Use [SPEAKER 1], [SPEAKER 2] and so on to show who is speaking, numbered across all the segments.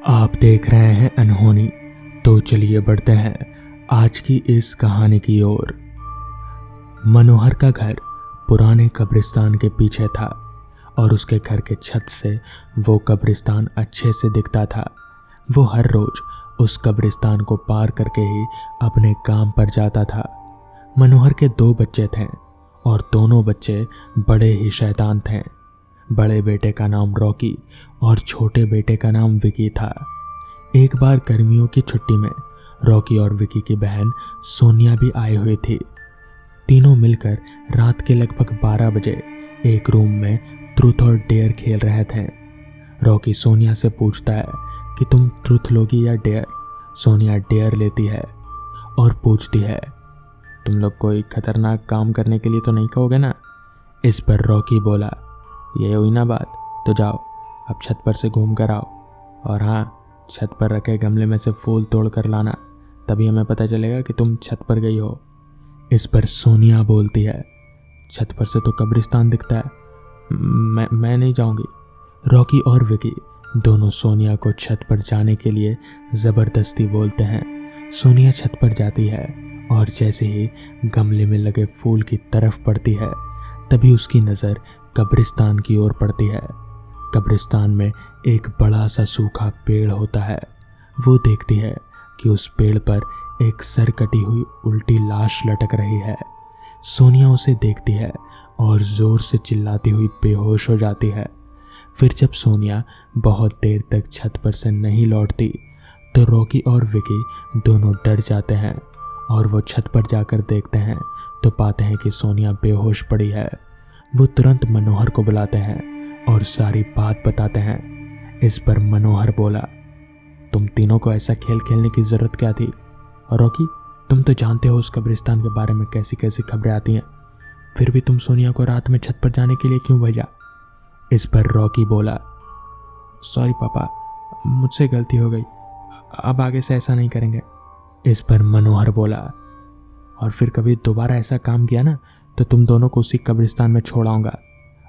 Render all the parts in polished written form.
[SPEAKER 1] आप देख रहे हैं अनहोनी। तो चलिए बढ़ते हैं आज की इस कहानी की ओर। मनोहर का घर पुराने कब्रिस्तान के पीछे था और उसके घर के छत से वो कब्रिस्तान अच्छे से दिखता था। वो हर रोज उस कब्रिस्तान को पार करके ही अपने काम पर जाता था। मनोहर के 2 बच्चे थे और दोनों बच्चे बड़े ही शैतान थे। बड़े बेटे का नाम रॉकी और छोटे बेटे का नाम विकी था। एक बार गर्मियों की छुट्टी में रॉकी और विकी की बहन सोनिया भी आई हुई थी। तीनों मिलकर रात के लगभग 12 बजे एक रूम में ट्रूथ और डेयर खेल रहे थे। रॉकी सोनिया से पूछता है कि तुम ट्रूथ लोगी या डेयर। सोनिया डेयर लेती है और पूछती है, तुम लोग कोई खतरनाक काम करने के लिए तो नहीं कहोगे ना। इस पर रॉकी बोला, ये हुई ना बात, तो जाओ अब छत पर से घूम कर आओ और हाँ, छत पर रखे गमले में से फूल तोड़ कर लाना, तभी हमें पता चलेगा कि तुम छत पर गई हो। इस पर सोनिया बोलती है, छत पर से तो कब्रिस्तान दिखता है, मैं नहीं जाऊंगी। रॉकी और विकी दोनों सोनिया को छत पर जाने के लिए ज़बरदस्ती बोलते हैं। सोनिया छत पर जाती है और जैसे ही गमले में लगे फूल की तरफ पड़ती है तभी उसकी नज़र कब्रिस्तान की ओर पड़ती है। कब्रिस्तान में एक बड़ा सा सूखा पेड़ होता है। वो देखती है कि उस पेड़ पर एक सर कटी हुई उल्टी लाश लटक रही है। सोनिया उसे देखती है और जोर से चिल्लाती हुई बेहोश हो जाती है। फिर जब सोनिया बहुत देर तक छत पर से नहीं लौटती तो रॉकी और विकी दोनों डर जाते हैं और वो छत पर जाकर देखते हैं तो पाते हैं कि सोनिया बेहोश पड़ी है। वो तुरंत मनोहर को बुलाते हैं और सारी बात बताते हैं। इस पर मनोहर बोला, तुम तीनों को ऐसा खेल खेलने की जरूरत क्या थी? और रॉकी, तुम तो जानते हो उस कब्रिस्तान के बारे में कैसी कैसी खबरें आती हैं, फिर भी तुम सोनिया को रात में छत पर जाने के लिए क्यों भेजा? इस पर रॉकी बोला, सॉरी पापा, मुझसे गलती हो गई, अब आगे से ऐसा नहीं करेंगे। इस पर मनोहर बोला, और फिर कभी दोबारा ऐसा काम किया ना तो तुम दोनों को उसी कब्रिस्तान में छोड़ आऊंगा।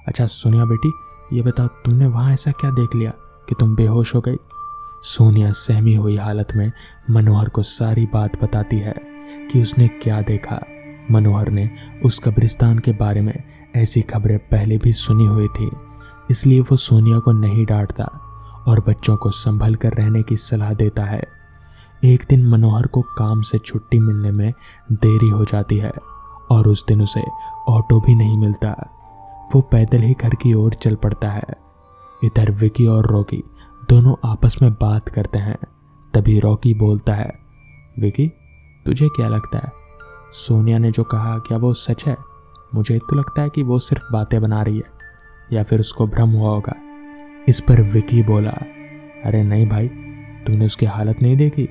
[SPEAKER 1] अच्छा सोनिया बेटी, ये बताओ तुमने वहां ऐसा क्या देख लिया कि तुम बेहोश हो गई? सोनिया सहमी हुई हालत में मनोहर को सारी बात बताती है कि उसने क्या देखा। मनोहर ने उस कब्रिस्तान के बारे में ऐसी खबरें पहले भी सुनी हुई थी, इसलिए वो सोनिया को नहीं डांटता और बच्चों को संभल कर रहने की सलाह देता है। एक दिन मनोहर को काम से छुट्टी मिलने में देरी हो जाती है और उस दिन उसे ऑटो भी नहीं मिलता। वो पैदल ही घर की ओर चल पड़ता है। इधर विकी और रॉकी दोनों आपस में बात करते हैं। तभी रॉकी बोलता है, विकी, तुझे क्या लगता है सोनिया ने जो कहा, क्या वो सच है? मुझे तो लगता है कि वो सिर्फ बातें बना रही है या फिर उसको भ्रम हुआ होगा। इस पर विकी बोला, अरे नहीं भाई, तूने उसकी हालत नहीं देखी?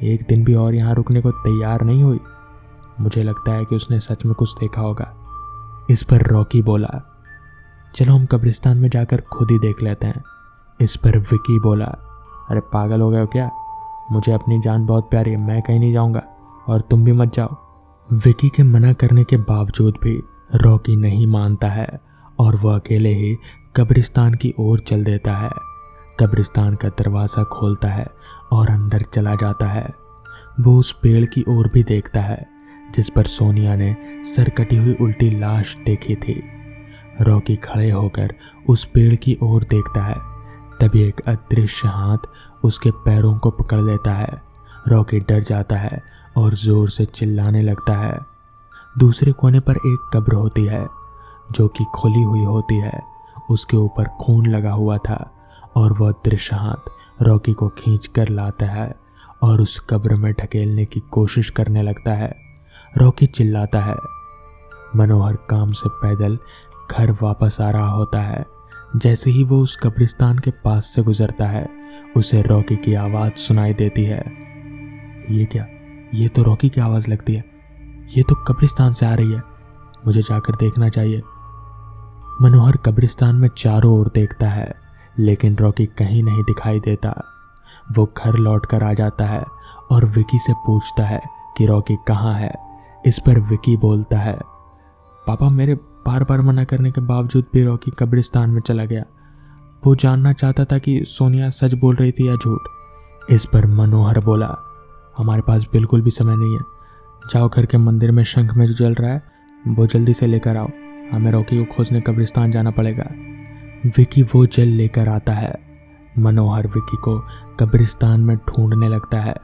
[SPEAKER 1] एक दिन भी और यहाँ रुकने को तैयार नहीं हुई। मुझे लगता है कि उसने सच में कुछ देखा होगा। इस पर रॉकी बोला, चलो हम कब्रिस्तान में जाकर खुद ही देख लेते हैं। इस पर विकी बोला, अरे पागल हो गए हो क्या? मुझे अपनी जान बहुत प्यारी है, मैं कहीं नहीं जाऊंगा और तुम भी मत जाओ। विकी के मना करने के बावजूद भी रॉकी नहीं मानता है और वह अकेले ही कब्रिस्तान की ओर चल देता है। कब्रिस्तान का दरवाज़ा खोलता है और अंदर चला जाता है। वो उस पेड़ की ओर भी देखता है जिस पर सोनिया ने सर कटी हुई उल्टी लाश देखी थी। रॉकी खड़े होकर उस पेड़ की ओर देखता है। तभी एक अदृश्य हाथ उसके पैरों को पकड़ लेता है। रॉकी डर जाता है और जोर से चिल्लाने लगता है। दूसरे कोने पर एक कब्र होती है जो कि खुली हुई होती है। उसके ऊपर खून लगा हुआ था और वह अदृश्य हाथ रॉकी को खींच कर लाता है और उस कब्र में ढकेलने की कोशिश करने लगता है। रॉकी चिल्लाता है। मनोहर काम से पैदल घर वापस आ रहा होता है। जैसे ही वो उस कब्रिस्तान के पास से गुजरता है उसे रॉकी की आवाज़ सुनाई देती है। ये क्या? ये तो रॉकी की आवाज़ लगती है। ये तो कब्रिस्तान से आ रही है, मुझे जाकर देखना चाहिए। मनोहर कब्रिस्तान में चारों ओर देखता है लेकिन रॉकी कहीं नहीं दिखाई देता। वो घर लौट कर आ जाता है और विकी से पूछता है कि रॉकी कहाँ है। इस पर विकी बोलता है, पापा, मेरे बार बार मना करने के बावजूद भी रॉकी कब्रिस्तान में चला गया। वो जानना चाहता था कि सोनिया सच बोल रही थी या झूठ। इस पर मनोहर बोला, हमारे पास बिल्कुल भी समय नहीं है। जाओ घर के मंदिर में शंख में जो जल रहा है वो जल्दी से लेकर आओ, हमें रॉकी को खोजने कब्रिस्तान जाना पड़ेगा। विकी वो जल लेकर आता है। मनोहर विकी को कब्रिस्तान में ढूंढने लगता है।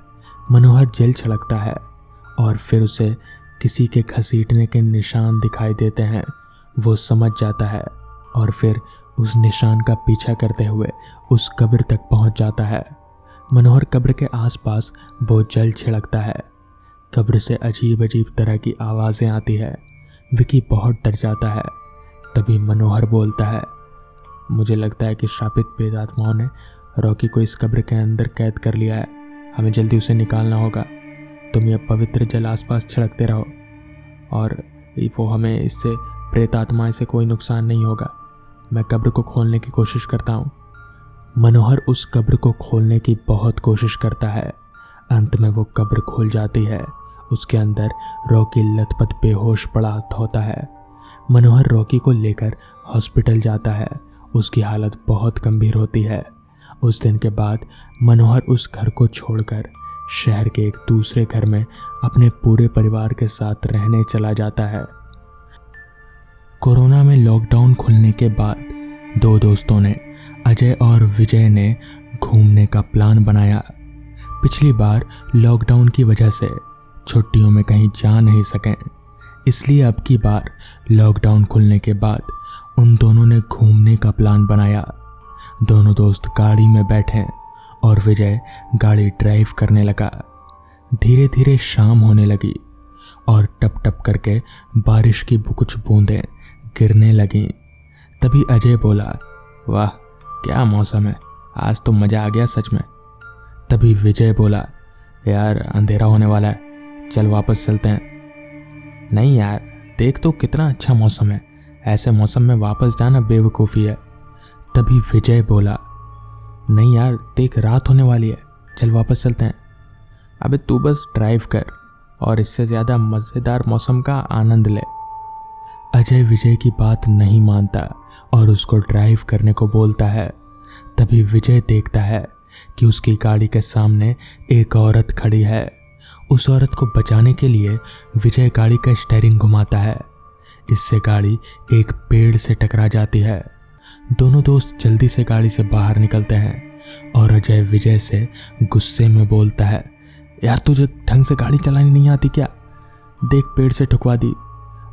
[SPEAKER 1] मनोहर जल छिड़कता है और फिर उसे किसी के घसीटने के निशान दिखाई देते हैं। वो समझ जाता है और फिर उस निशान का पीछा करते हुए उस कब्र तक पहुंच जाता है। मनोहर कब्र के आसपास वो जल छिड़कता है। कब्र से अजीब अजीब तरह की आवाज़ें आती है। विकी बहुत डर जाता है। तभी मनोहर बोलता है, मुझे लगता है कि श्रापित प्रेतात्माओं ने रॉकी को इस कब्र के अंदर कैद कर लिया है। हमें जल्दी उसे निकालना होगा। तुम ये पवित्र जल आसपास छिड़कते रहो और वो हमें इससे प्रेतात्माएं से कोई नुकसान नहीं होगा। मैं कब्र को खोलने की कोशिश करता हूँ। मनोहर उस कब्र को खोलने की बहुत कोशिश करता है। अंत में वो कब्र खुल जाती है। उसके अंदर रॉकी लथपथ बेहोश पड़ा होता है। मनोहर रॉकी को लेकर हॉस्पिटल जाता है। उसकी हालत बहुत गंभीर होती है। उस दिन के बाद मनोहर उस घर को छोड़कर शहर के एक दूसरे घर में अपने पूरे परिवार के साथ रहने चला जाता है। कोरोना में लॉकडाउन खुलने के बाद दो दोस्तों ने, अजय और विजय ने, घूमने का प्लान बनाया। पिछली बार लॉकडाउन की वजह से छुट्टियों में कहीं जा नहीं सके, इसलिए अब की बार लॉकडाउन खुलने के बाद उन दोनों ने घूमने का प्लान बनाया। दोनों दोस्त गाड़ी में बैठे और विजय गाड़ी ड्राइव करने लगा। धीरे धीरे शाम होने लगी और टप टप करके बारिश की कुछ बूंदें गिरने लगीं। तभी अजय बोला, वाह क्या मौसम है, आज तो मज़ा आ गया सच में। तभी विजय बोला, यार अंधेरा होने वाला है, चल वापस चलते हैं। नहीं यार, देख तो कितना अच्छा मौसम है, ऐसे मौसम में वापस जाना बेवकूफ़ी है। तभी विजय बोला, नहीं यार देख रात होने वाली है, चल वापस चलते हैं। अबे तू बस ड्राइव कर और इससे ज़्यादा मज़ेदार मौसम का आनंद ले। अजय विजय की बात नहीं मानता और उसको ड्राइव करने को बोलता है। तभी विजय देखता है कि उसकी गाड़ी के सामने एक औरत खड़ी है। उस औरत को बचाने के लिए विजय गाड़ी का स्टीयरिंग घुमाता है। इससे गाड़ी एक पेड़ से टकरा जाती है। दोनों दोस्त जल्दी से गाड़ी से बाहर निकलते हैं और अजय विजय से गुस्से में बोलता है, यार तुझे ढंग से गाड़ी चलानी नहीं आती क्या? देख पेड़ से ठुकवा दी।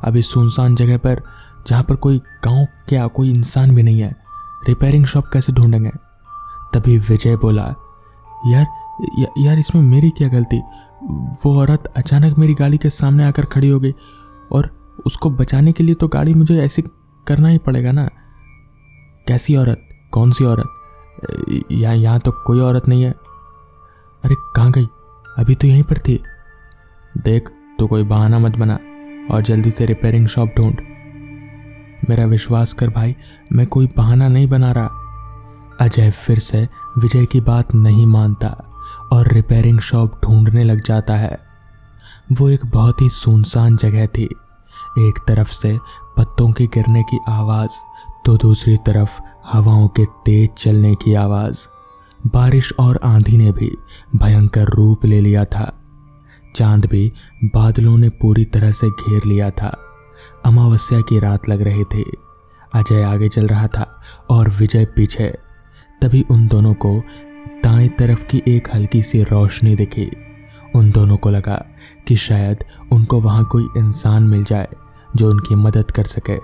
[SPEAKER 1] अभी सुनसान जगह पर जहाँ पर कोई गांव क्या कोई इंसान भी नहीं है, रिपेयरिंग शॉप कैसे ढूंढेंगे? तभी विजय बोला, यार इसमें मेरी क्या गलती? वो औरत अचानक मेरी गाड़ी के सामने आकर खड़ी हो गई और उसको बचाने के लिए तो गाड़ी मुझे ऐसे करना ही पड़ेगा ना। कैसी औरत? कौन सी औरत? यहाँ तो कोई औरत नहीं है। अरे कहाँ गई? अभी तो यहीं पर थी। देख तो कोई बहाना मत बना और जल्दी से रिपेयरिंग शॉप ढूंढ। मेरा विश्वास कर भाई, मैं कोई बहाना नहीं बना रहा। अजय फिर से विजय की बात नहीं मानता और रिपेयरिंग शॉप ढूंढने लग जाता है। वो एक बहुत ही सुनसान जगह थी। एक तरफ से पत्तों के गिरने की आवाज़ तो दूसरी तरफ हवाओं के तेज चलने की आवाज़। बारिश और आंधी ने भी भयंकर रूप ले लिया था। चांद भी बादलों ने पूरी तरह से घेर लिया था। अमावस्या की रात लग रही थी। अजय आगे चल रहा था और विजय पीछे। तभी उन दोनों को दाएं तरफ की एक हल्की सी रोशनी दिखी। उन दोनों को लगा कि शायद उनको वहां कोई इंसान मिल जाए जो उनकी मदद कर सके।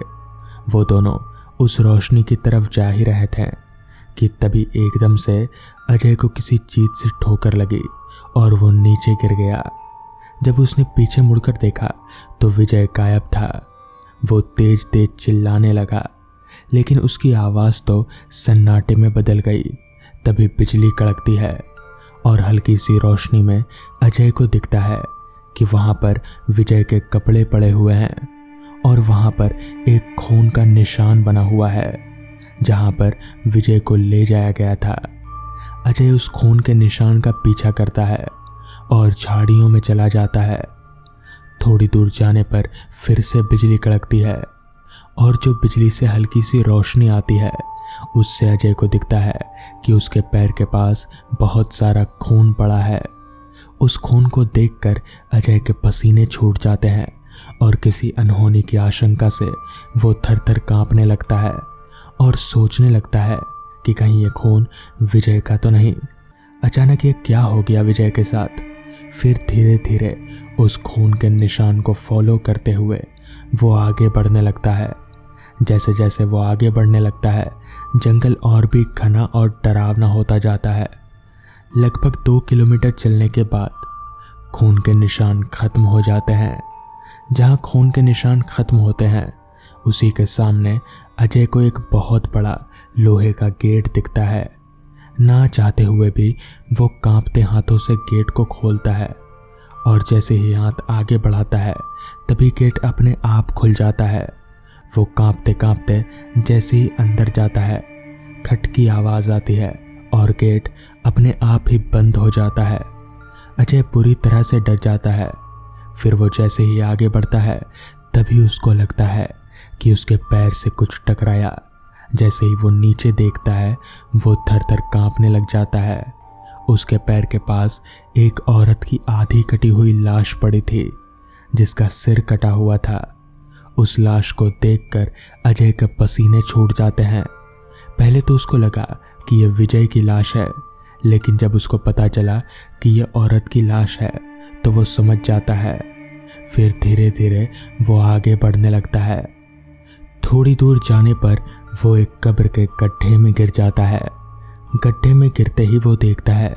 [SPEAKER 1] वो दोनों उस रोशनी की तरफ जा ही रहे थे कि तभी एकदम से अजय को किसी चीज से ठोकर लगी और वो नीचे गिर गया। जब उसने पीछे मुड़कर देखा तो विजय गायब था। वो तेज तेज चिल्लाने लगा, लेकिन उसकी आवाज़ तो सन्नाटे में बदल गई। तभी बिजली कड़कती है और हल्की सी रोशनी में अजय को दिखता है कि वहाँ पर विजय के कपड़े पड़े हुए हैं और वहाँ पर एक खून का निशान बना हुआ है जहाँ पर विजय को ले जाया गया था। अजय उस खून के निशान का पीछा करता है और झाड़ियों में चला जाता है। थोड़ी दूर जाने पर फिर से बिजली कड़कती है और जो बिजली से हल्की सी रोशनी आती है उससे अजय को दिखता है कि उसके पैर के पास बहुत सारा खून पड़ा है। उस खून को देखकर अजय के पसीने छूट जाते हैं और किसी अनहोनी की आशंका से वो थर-थर कांपने लगता है और सोचने लगता है कि कहीं ये खून विजय का तो नहीं। अचानक ये क्या हो गया विजय के साथ। फिर धीरे धीरे उस खून के निशान को फॉलो करते हुए वो आगे बढ़ने लगता है। जैसे जैसे वो आगे बढ़ने लगता है, जंगल और भी घना और डरावना होता जाता है। लगभग 2 किलोमीटर चलने के बाद खून के निशान खत्म हो जाते हैं। जहां खून के निशान खत्म होते हैं, उसी के सामने अजय को एक बहुत बड़ा लोहे का गेट दिखता है। ना चाहते हुए भी वो कांपते हाथों से गेट को खोलता है और जैसे ही हाथ आगे बढ़ाता है, तभी गेट अपने आप खुल जाता है। वो कांपते कांपते जैसे ही अंदर जाता है, खट की आवाज आती है और गेट अपने आप ही बंद हो जाता है। अजय पूरी तरह से डर जाता है। फिर वो जैसे ही आगे बढ़ता है, तभी उसको लगता है कि उसके पैर से कुछ टकराया। जैसे ही वो नीचे देखता है, वो थर-थर कांपने लग जाता है। उसके पैर के पास एक औरत की आधी कटी हुई लाश पड़ी थी, जिसका सिर कटा हुआ था। उस लाश को देखकर अजय के पसीने छूट जाते हैं। पहले तो उसको लगा कि यह विजय की लाश है, लेकिन जब उसको पता चला कि यह औरत की लाश है तो वो समझ जाता है। फिर धीरे धीरे वो आगे बढ़ने लगता है। थोड़ी दूर जाने पर वो एक कब्र के गड्ढे में गिर जाता है। गड्ढे में गिरते ही वो देखता है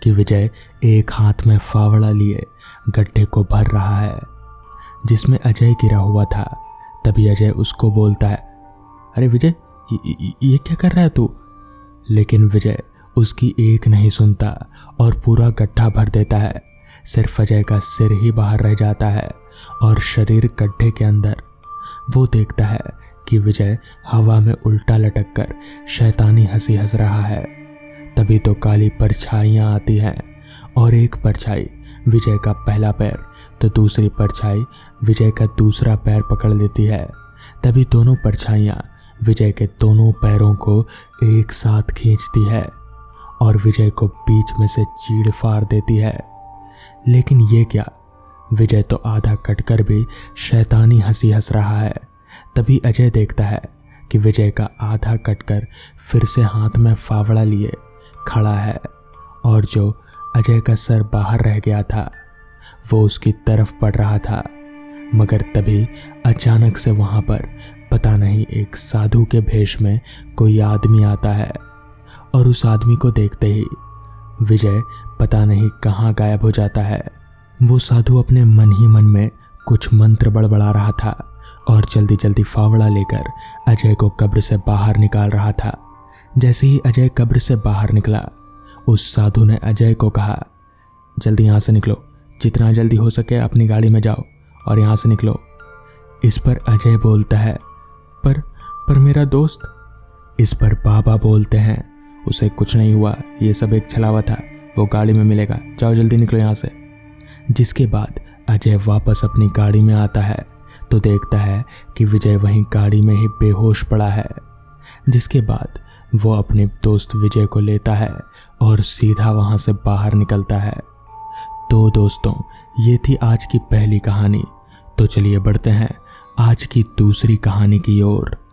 [SPEAKER 1] कि विजय एक हाथ में फावड़ा लिए गड्ढे को भर रहा है जिसमें अजय गिरा हुआ था। तभी अजय उसको बोलता है, अरे विजय, ये क्या कर रहा है तू? लेकिन विजय उसकी एक नहीं सुनता और पूरा गड्ढा भर देता है। सिर्फ अजय का सिर ही बाहर रह जाता है और शरीर गड्ढे के अंदर। वो देखता है कि विजय हवा में उल्टा लटक कर शैतानी हंसी हंस रहा है। तभी तो काली परछाइयां आती हैं और एक परछाई विजय का पहला पैर तो दूसरी परछाई विजय का दूसरा पैर पकड़ लेती है। तभी दोनों परछाइयां विजय के दोनों पैरों को एक साथ खींचती है और विजय को बीच में से चीड़ फाड़ देती है। लेकिन ये क्या, विजय तो आधा कटकर भी शैतानी हंसी हंस रहा है। तभी अजय देखता है कि विजय का आधा कटकर फिर से हाथ में फावड़ा लिए खड़ा है और जो अजय का सर बाहर रह गया था वो उसकी तरफ बढ़ रहा था। मगर तभी अचानक से वहां पर पता नहीं एक साधु के भेष में कोई आदमी आता है और उस आदमी को देखते ही विजय पता नहीं कहां गायब हो जाता है। वो साधु अपने मन ही मन में कुछ मंत्र बड़बड़ा रहा था और जल्दी जल्दी फावड़ा लेकर अजय को कब्र से बाहर निकाल रहा था। जैसे ही अजय कब्र से बाहर निकला, उस साधु ने अजय को कहा, जल्दी यहाँ से निकलो, जितना जल्दी हो सके अपनी गाड़ी में जाओ और यहाँ से निकलो। इस पर अजय बोलता है, पर मेरा दोस्त। इस पर बाबा बोलते हैं, उसे कुछ नहीं हुआ, ये सब एक छलावा था, वो गाड़ी में मिलेगा, जाओ जल्दी निकलो यहाँ से। जिसके बाद अजय वापस अपनी गाड़ी में आता है तो देखता है कि विजय वहीं गाड़ी में ही बेहोश पड़ा है। जिसके बाद वो अपने दोस्त विजय को लेता है और सीधा वहां से बाहर निकलता है। तो दोस्तों, ये थी आज की पहली कहानी। तो चलिए बढ़ते हैं आज की दूसरी कहानी की ओर।